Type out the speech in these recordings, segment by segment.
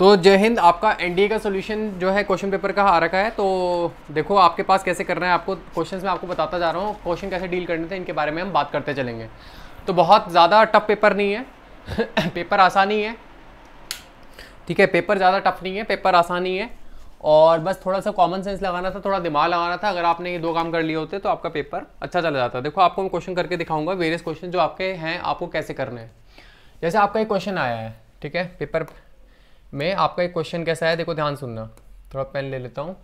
तो जय हिंद। आपका एनडीए का सोल्यूशन जो है क्वेश्चन पेपर का आ रखा है। तो देखो आपके पास कैसे करना है, आपको क्वेश्चंस में आपको बताता जा रहा हूँ, क्वेश्चन कैसे डील करने थे इनके बारे में हम बात करते चलेंगे। तो बहुत ज़्यादा टफ पेपर नहीं है पेपर आसानी है, ठीक है। पेपर ज़्यादा टफ नहीं है, पेपर आसानी है, और बस थोड़ा सा कॉमन सेंस लगाना था, थोड़ा दिमाग लगाना था। अगर आपने ये दो काम कर लिए होते तो आपका पेपर अच्छा चला जाता। देखो आपको मैं क्वेश्चन करके दिखाऊंगा, वेरियस क्वेश्चन जो आपके हैं आपको कैसे करने हैं। जैसे आपका एक क्वेश्चन आया है, ठीक है, पेपर में आपका एक क्वेश्चन कैसा है, देखो ध्यान सुनना। थोड़ा पेन ले लेता हूँ।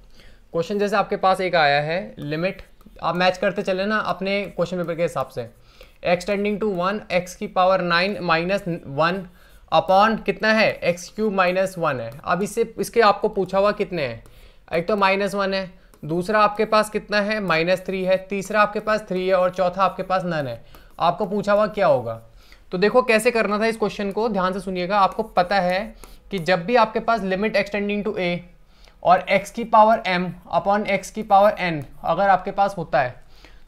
क्वेश्चन जैसे आपके पास एक आया है, लिमिट आप मैच करते चले ना अपने क्वेश्चन पेपर के हिसाब से। एक्स टेंडिंग टू 1 एक्स की पावर 9 माइनस 1 अपॉन कितना है, एक्स क्यूब माइनस 1 है। अब इसके आपको पूछा हुआ कितने हैं, एक तो -1 है, दूसरा आपके पास कितना है -3 है, तीसरा आपके पास 3 है, और चौथा आपके पास नन है। आपको पूछा हुआ क्या होगा। तो देखो कैसे करना था इस क्वेश्चन को, ध्यान से सुनिएगा। आपको पता है कि जब भी आपके पास लिमिट एक्सटेंडिंग टू ए और x की पावर m अपॉन x की पावर n अगर आपके पास होता है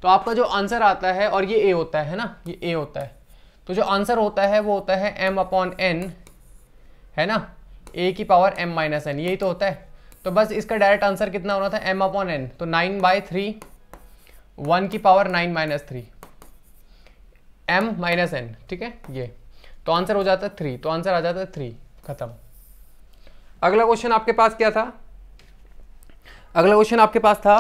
तो आपका जो आंसर आता है, और ये a होता है ना, ये a होता है, तो जो आंसर होता है वो होता है m अपॉन n, है ना, a की पावर m माइनस n, यही तो होता है। तो बस इसका डायरेक्ट आंसर कितना होना था, m अपॉन n, तो 9/3 1 की power 9 minus 3 m minus n, ठीक है। ये तो आंसर हो जाता है 3, तो आंसर आ जाता है 3, खत्म। अगला क्वेश्चन आपके पास क्या था, अगला क्वेश्चन आपके पास था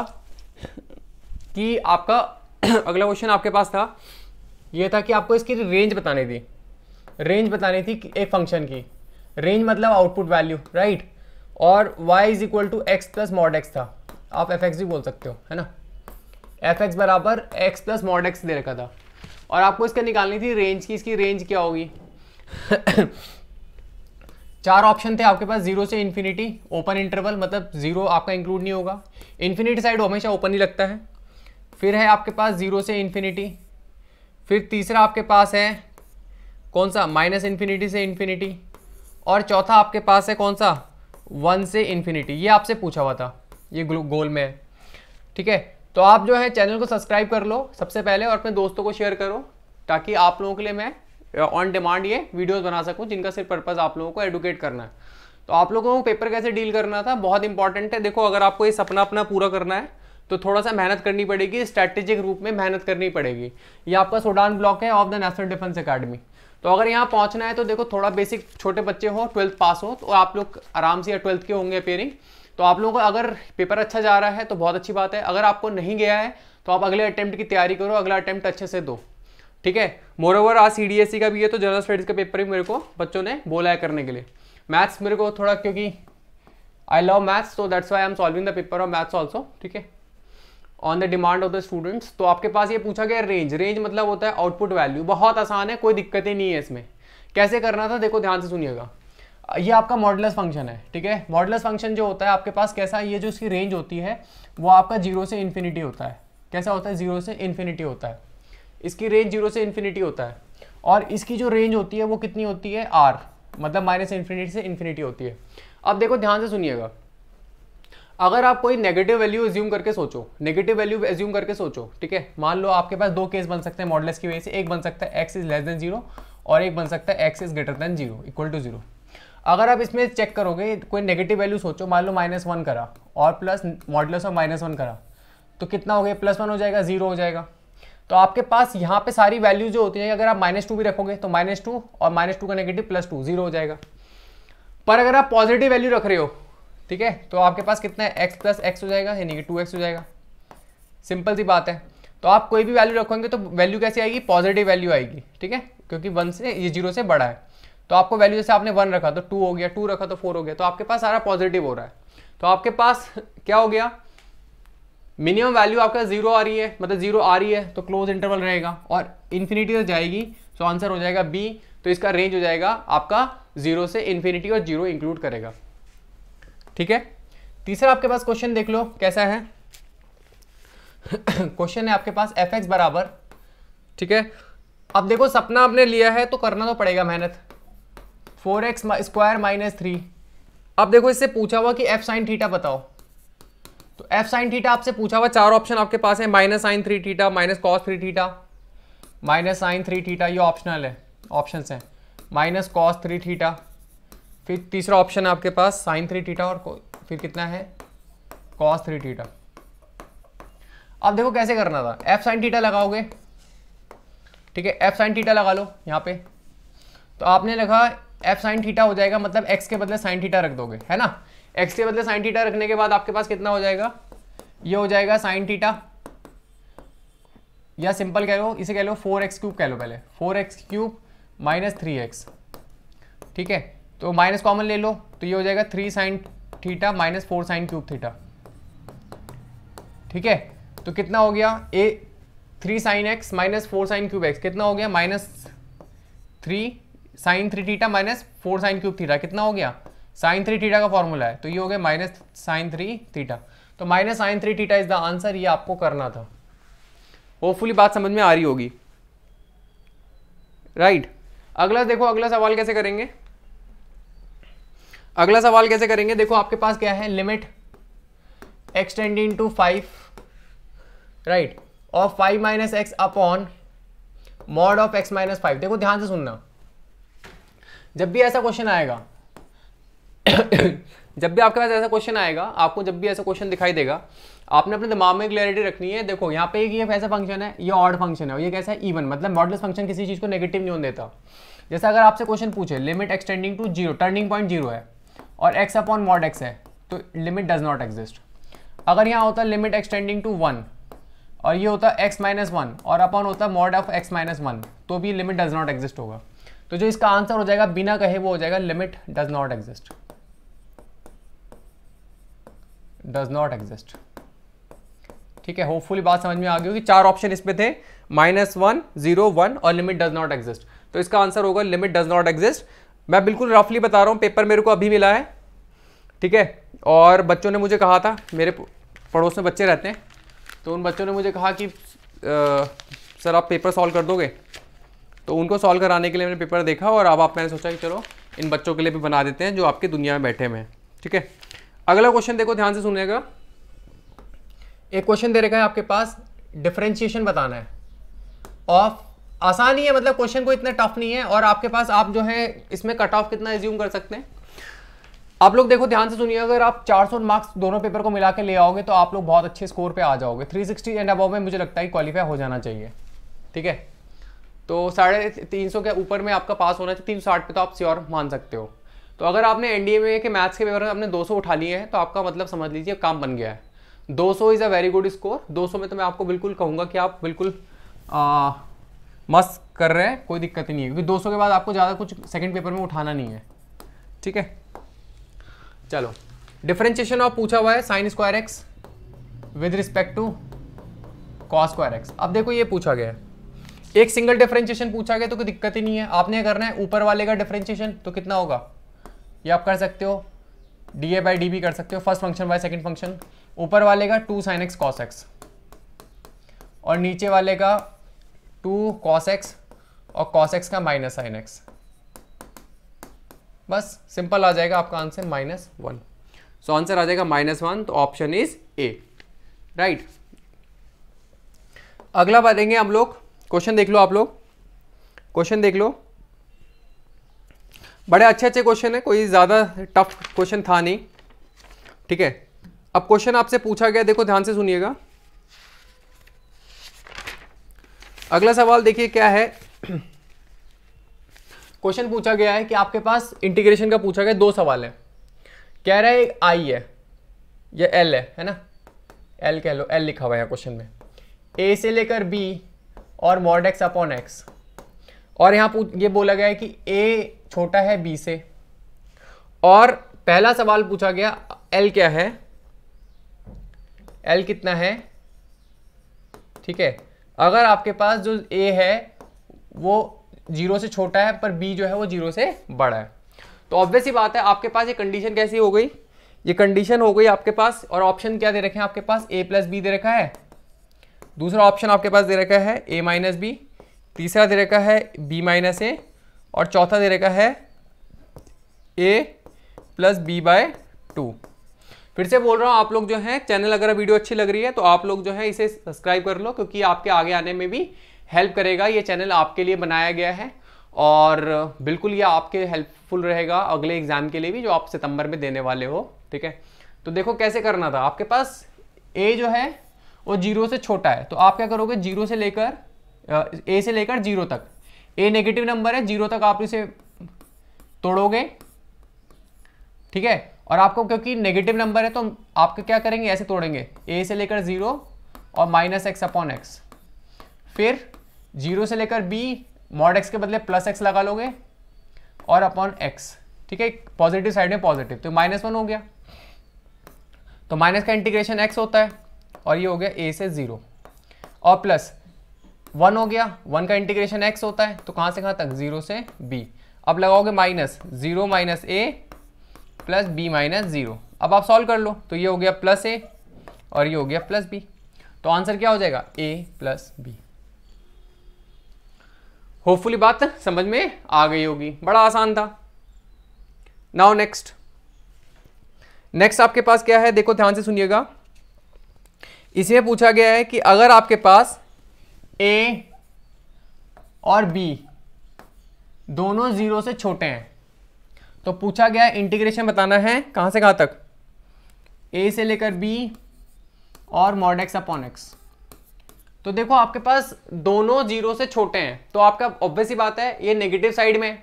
कि आपका अगला क्वेश्चन आपके पास था, ये था कि आपको इसकी रेंज बतानी थी, रेंज बतानी थी एक फंक्शन की। रेंज मतलब आउटपुट वैल्यू, राइट। और y is equal to x plus mod x था, आप एफ एक्स भी बोल सकते हो, है ना। एफ एक्स बराबर एक्स प्लस मॉड एक्स दे रखा था, और आपको इसका निकालनी थी रेंज की। इसकी रेंज क्या होगी चार ऑप्शन थे आपके पास, 0 से इन्फिनिटी, ओपन इंटरवल मतलब 0 आपका इंक्लूड नहीं होगा, इन्फिनिटी साइड हमेशा ओपन ही लगता है। फिर है आपके पास 0 से इन्फिनिटी, फिर तीसरा आपके पास है कौन सा, -इन्फिनिटी से इन्फिनिटी, और चौथा आपके पास है कौन सा, 1 से इन्फिनिटी। ये आपसे पूछा हुआ था, ये गोल में है, ठीक है। तो आप जो है चैनल को सब्सक्राइब कर लो सबसे पहले, और अपने दोस्तों को शेयर करो, ताकि आप लोगों के लिए मैं ऑन डिमांड ये वीडियोस बना सकूं, जिनका सिर्फ पर्पस आप लोगों को एडुकेट करना है। तो आप लोगों को पेपर कैसे डील करना था बहुत इंपॉर्टेंट है। देखो अगर आपको ये सपना अपना पूरा करना है तो थोड़ा सा मेहनत करनी पड़ेगी, स्ट्रैटेजिक रूप में मेहनत करनी पड़ेगी। ये आपका सूडान ब्लॉक है of the national defence academy. तो अगर यहाँ पहुँचना है तो देखो थोड़ा बेसिक, छोटे बच्चे हो, 12th पास हो, तो आप लोग आराम से, या 12th के होंगे अपेयरिंग, तो आप लोगों को अगर पेपर अच्छा जा रहा है तो बहुत अच्छी बात है। अगर आपको नहीं गया है तो आप अगले अटेम्प्ट की तैयारी करो, अगला अटेम्प्ट अच्छे से दो, ठीक है। मोरओवर आज CDSE का भी है, तो जनरल स्टडीज का पेपर भी मेरे को बच्चों ने बोला है करने के लिए। मैथ्स मेरे को थोड़ा, क्योंकि आई लव मैथ्स, तो that's why I am solving the paper of maths also, ठीक है, on the demand of the students. तो आपके पास ये पूछा गया रेंज, रेंज मतलब होता है आउटपुट वैल्यू। बहुत आसान है, कोई दिक्कत ही नहीं है इसमें। कैसे करना था देखो ध्यान से सुनिएगा। ये आपका मॉडुलस फंक्शन है, ठीक है। मॉडुलस फंक्शन जो होता है आपके पास कैसा, ये जो इसकी रेंज होती है वो आपका 0 से इन्फिनिटी होता है। कैसा होता है, 0 से इन्फिनिटी होता है। इसकी रेंज 0 से इन्फिनिटी होता है, और इसकी जो रेंज होती है वो कितनी होती है, r, मतलब -इन्फिनिटी से इन्फिनिटी होती है। अब देखो ध्यान से सुनिएगा, अगर आप कोई नेगेटिव वैल्यू एज्यूम करके सोचो, नेगेटिव वैल्यू एज्यूम करके सोचो, ठीक है। मान लो आपके पास दो केस बन सकते हैं मॉडुलस की वजह से, एक बन सकता है x इज लेस देन 0, और एक बन सकता है x is greater than 0, equal to 0। अगर आप इसमें चेक करोगे, कोई नेगेटिव वैल्यू सोचो, मान लो -1 करा और प्लस मॉडुलस ऑफ -1 करा, तो कितना हो गया, +1 हो जाएगा, 0 हो जाएगा। तो आपके पास यहाँ पे सारी वैल्यू जो होती है, अगर आप -2 भी रखोगे तो -2 और -2 का नेगेटिव +2, 0 हो जाएगा। पर अगर आप पॉजिटिव वैल्यू रख रहे हो, ठीक है, तो आपके पास कितना है, x प्लस एक्स हो जाएगा, यानी कि 2x हो जाएगा। सिंपल सी बात है। तो आप कोई भी वैल्यू रखोगे तो वैल्यू कैसी आएगी, पॉजिटिव वैल्यू आएगी, ठीक है, क्योंकि 1 से, ये 0 से बड़ा है। तो आपको वैल्यू जैसे आपने 1 रखा तो 2 हो गया, 2 रखा तो 4 हो गया, तो आपके पास सारा पॉजिटिव हो रहा है। तो आपके पास क्या हो गया, मिनिमम वैल्यू आपका 0 आ रही है, मतलब 0 आ रही है तो क्लोज इंटरवल रहेगा, और इन्फिनिटी तक जाएगी, तो आंसर हो जाएगा B। तो इसका रेंज हो जाएगा आपका 0 से इन्फिनिटी, और 0 इंक्लूड करेगा, ठीक है। तीसरा आपके पास क्वेश्चन देख लो कैसा है। क्वेश्चन है आपके पास f(x) बराबर, ठीक है। अब देखो सपना आपने लिया है तो करना तो पड़ेगा मेहनत, 4x स्क्वायर माइनस 3। अब देखो इससे पूछा हुआ कि f sin थीटा बताओ, तो f sin थीटा आपसे पूछा हुआ, चार ऑप्शन आपके पास है, -sin 3 theta, -cos 3 theta, -sin 3 theta, ये ऑप्शनल है, ऑप्शंस हैं, -cos 3 थीटा, फिर तीसरा ऑप्शन है आपके पास साइन 3 थीटा और फिर कितना है कॉस 3 थीटा। अब देखो कैसे करना था, एफ साइन थीटा लगाओगे, ठीक है, एफ साइन थीटा लगा लो यहाँ पे। तो आपने लिखा एफ साइन थीटा हो जाएगा, मतलब एक्स के बदले साइन थीटा रख दोगे, है ना। एक्स के बदले साइन थीटा रखने के बाद आपके पास कितना हो जाएगा, ये हो जाएगा साइन थीटा, या सिंपल कह लो, इसे कह लो 4x क्यूब कह लो पहले, 4x क्यूब माइनस 3x, ठीक है। तो माइनस कॉमन ले लो, तो ये हो जाएगा 3 sine theta minus 4 sine cube theta, ठीक है। तो कितना हो गया, 3 sine x minus 4 sine cube x कितना हो गया, minus 3 sine 3 theta minus 4 sine cube theta कितना हो गया, साइन 3 थीटा का फॉर्मूला है, तो ये हो गया माइनस साइन 3 थीटा। तो minus sine 3 theta is the answer, ये आपको करना था। होपफुली बात समझ में आ रही होगी, राइट। अगला देखो, अगला सवाल कैसे करेंगे, अगला सवाल कैसे करेंगे, देखो आपके पास क्या है, limit x tending to 5, right, और 5 minus x upon mod of x minus 5। देखो ध्यान से सुनना, जब भी ऐसा क्वेश्चन आएगा जब भी आपके पास ऐसा क्वेश्चन आएगा, आपको जब भी ऐसा क्वेश्चन दिखाई देगा, आपने अपने दिमाग में क्लैरिटी रखनी है। देखो यहाँ पे ये ऐसा फंक्शन है, ये ऑड फंक्शन है, और ये कैसा है, इवन, मतलब मॉडुलस फंक्शन किसी चीज को नेगेटिव नहीं होने देता। जैसे अगर आपसे क्वेश्चन पूछे limit x tending to 0, turning point 0 है और x अपॉन मॉड x है, तो लिमिट डज नॉट एग्जिस्ट। अगर यहाँ होता लिमिट एक्स टेंडिंग टू 1 और ये होता x माइनस 1 और अपॉन होता मॉड ऑफ x माइनस 1, तो भी लिमिट डज नॉट एग्जिस्ट होगा। तो जो इसका आंसर हो जाएगा बिना कहे वो हो जाएगा limit does not exist, does not exist, ठीक है। होपफुली बात समझ में आ गई होगी। 4 ऑप्शन इसमें थे, -1, 0, 1 और लिमिट डज नॉट एग्जिस्ट। तो इसका आंसर होगा लिमिट डज नॉट एग्जिस्ट। मैं बिल्कुल रफली बता रहा हूँ, पेपर मेरे को अभी मिला है, ठीक है। और बच्चों ने मुझे कहा था, मेरे पड़ोस में बच्चे रहते हैं, तो उन बच्चों ने मुझे कहा कि सर आप पेपर सॉल्व कर दोगे। तो उनको सॉल्व कराने के लिए मैंने पेपर देखा, और अब मैंने सोचा कि चलो इन बच्चों के लिए भी बना देते हैं जो आपकी दुनिया में बैठे हुए हैं, ठीक है। अगला क्वेश्चन देखो, ध्यान से सुनिएगा। एक क्वेश्चन दे रखा है आपके पास, डिफरेंशिएशन बताना है ऑफ, आसान ही है, मतलब क्वेश्चन को इतना टफ नहीं है, और आपके पास आप जो है इसमें कट ऑफ कितना एज्यूम कर सकते हैं। आप लोग देखो ध्यान से सुनिए, अगर आप 400 मार्क्स दोनों पेपर को मिला के ले आओगे तो आप लोग बहुत अच्छे स्कोर पे आ जाओगे। 360 एंड अबव में मुझे लगता है क्वालिफाई हो जाना चाहिए, ठीक है। तो 350 के ऊपर में आपका पास होना चाहिए, 360 पे तो आप श्योर मान सकते हो। तो अगर आपने एनडीए के मैथ्स के पेपर में आपने 200 उठा लिए हैं, तो आपका मतलब समझ लीजिए काम बन गया है। 200 is a very good score. 200 में तो मैं आपको बिल्कुल कहूँगा कि आप बिल्कुल मस्त कर रहे हैं, कोई दिक्कत ही नहीं है, क्योंकि 200 के बाद आपको ज़्यादा कुछ सेकंड पेपर में उठाना नहीं है, ठीक है। चलो, डिफरेंशिएशन ऑफ पूछा हुआ है sine square x with respect to cos square x. अब देखो ये पूछा गया है, एक सिंगल डिफरेंशिएशन पूछा गया तो कोई दिक्कत ही नहीं है। आपने करना है ऊपर वाले का डिफरेंशिएशन, तो कितना होगा, ये आप कर सकते हो, D A by D B कर सकते हो, first function by second function. ऊपर वाले का 2 साइन एक्स कॉस एक्स, और नीचे वाले का 2 कॉस एक्स और कॉस एक्स का माइनस साइन एक्स। बस सिंपल आ जाएगा आपका आंसर -1। सो आंसर आ जाएगा -1, तो ऑप्शन इज ए, राइट। अगला बढ़ेंगे हम लोग, क्वेश्चन देख लो आप लोग, क्वेश्चन देख लो, बड़े अच्छे अच्छे क्वेश्चन है, कोई ज़्यादा टफ क्वेश्चन था नहीं, ठीक है। अब क्वेश्चन आपसे पूछा गया, देखो ध्यान से सुनिएगा। अगला सवाल देखिए क्या है। क्वेश्चन पूछा गया है कि आपके पास इंटीग्रेशन का पूछा गया, 2 सवाल है। कह रहा है एक आई है, ये एल है ना, एल कह लो, एल लिखा हुआ है क्वेश्चन में, ए से लेकर बी और मॉड एक्स अपॉन एक्स, और यहाँ ये बोला गया है कि ए छोटा है बी से, और पहला सवाल पूछा गया एल क्या है, एल कितना है, ठीक है। अगर आपके पास जो ए है वो 0 से छोटा है पर बी जो है वो 0 से बड़ा है, तो ऑब्वियस ही बात है आपके पास ये कंडीशन कैसी हो गई, ये कंडीशन हो गई आपके पास। और ऑप्शन क्या दे रखे हैं आपके पास, a प्लस बी दे रखा है, दूसरा ऑप्शन आपके पास दे रखा है a माइनस बी, तीसरा दे रखा है b माइनस ए, और चौथा दे रखा है a प्लस बी बाय 2। फिर से बोल रहा हूँ, आप लोग जो है चैनल, अगर वीडियो अच्छी लग रही है तो आप लोग जो है इसे सब्सक्राइब कर लो, क्योंकि आपके आगे आने में भी हेल्प करेगा। ये चैनल आपके लिए बनाया गया है और बिल्कुल ये आपके हेल्पफुल रहेगा अगले एग्जाम के लिए भी जो आप सितंबर में देने वाले हो, ठीक है। तो देखो कैसे करना था, आपके पास a जो है वो 0 से छोटा है, तो आप क्या करोगे, 0 से लेकर a से लेकर 0 तक, a नेगेटिव नंबर है, 0 तक आप इसे तोड़ोगे, ठीक है। और आपको क्योंकि नेगेटिव नंबर है तो आपको क्या करेंगे, ऐसे तोड़ेंगे, a से लेकर 0 और -x/x, फिर 0 से लेकर b, मॉड x के बदले +x लगा लोगे और अपॉन x, ठीक है। पॉजिटिव साइड में पॉजिटिव, तो -1 हो गया, तो माइनस का इंटीग्रेशन x होता है और ये हो गया a से 0 और +1 हो गया, 1 का इंटीग्रेशन x होता है, तो कहाँ से कहाँ तक, 0 से b। अब लगाओगे -0 - a प्लस b - 0। अब आप सॉल्व कर लो, तो ये हो गया +a और ये हो गया +b, तो आंसर क्या हो जाएगा, a + b। होपफुली बात समझ में आ गई होगी, बड़ा आसान था। नाउ नेक्स्ट आपके पास क्या है, देखो ध्यान से सुनिएगा। इसमें पूछा गया है कि अगर आपके पास a और b दोनों 0 से छोटे हैं, तो पूछा गया है इंटीग्रेशन बताना है कहां से कहां तक, a से लेकर b और mod x/x। तो देखो आपके पास दोनों 0 से छोटे हैं, तो आपका ऑब्वियस ही बात है ये नेगेटिव साइड में,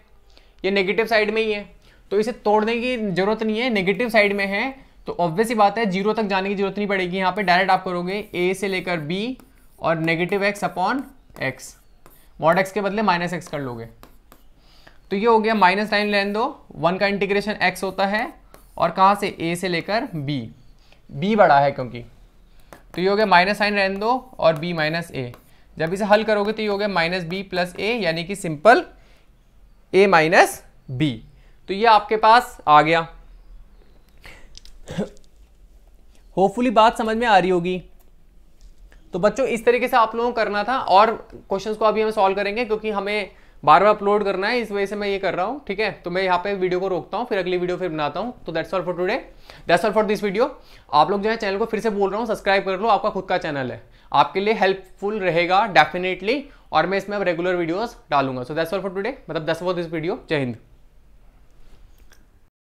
ये नेगेटिव साइड में ही है, तो इसे तोड़ने की जरूरत नहीं है, नेगेटिव साइड में है, तो ऑब्वियस ही बात है 0 तक जाने की जरूरत नहीं पड़ेगी। यहाँ पे डायरेक्ट आप करोगे a से लेकर b और -x/x, मॉड x के बदले -x कर लोगे, तो ये हो गया, माइनस साइन लेने दो, 1 का इंटीग्रेशन x होता है और कहाँ से, a से लेकर b बड़ा है क्योंकि, तो ये हो गया माइनस साइन रहने दो और b - a। जब इसे हल करोगे तो ये हो गया -b + a, यानी कि सिंपल a - b। तो ये आपके पास आ गया। होपफुली बात समझ में आ रही होगी। तो बच्चों इस तरीके से आप लोगों को करना था, और क्वेश्चंस को अभी हम सॉल्व करेंगे क्योंकि हमें बार बार अपलोड करना है, इस वजह से मैं ये कर रहा हूँ, ठीक है। तो मैं यहाँ पे वीडियो को रोकता हूँ, फिर अगली वीडियो फिर बनाता हूँ। तो that's all for today, that's all for this video. आप लोग जो है चैनल को फिर से बोल रहा हूँ, सब्सक्राइब कर लो, आपका खुद का चैनल है, आपके लिए हेल्पफुल रहेगा डेफिनेटली, और मैं इसमें अब रेगुलर वीडियोस डालूंगा। So that's all for today, मतलब दैट्स फॉर दिस वीडियो। जय हिंद।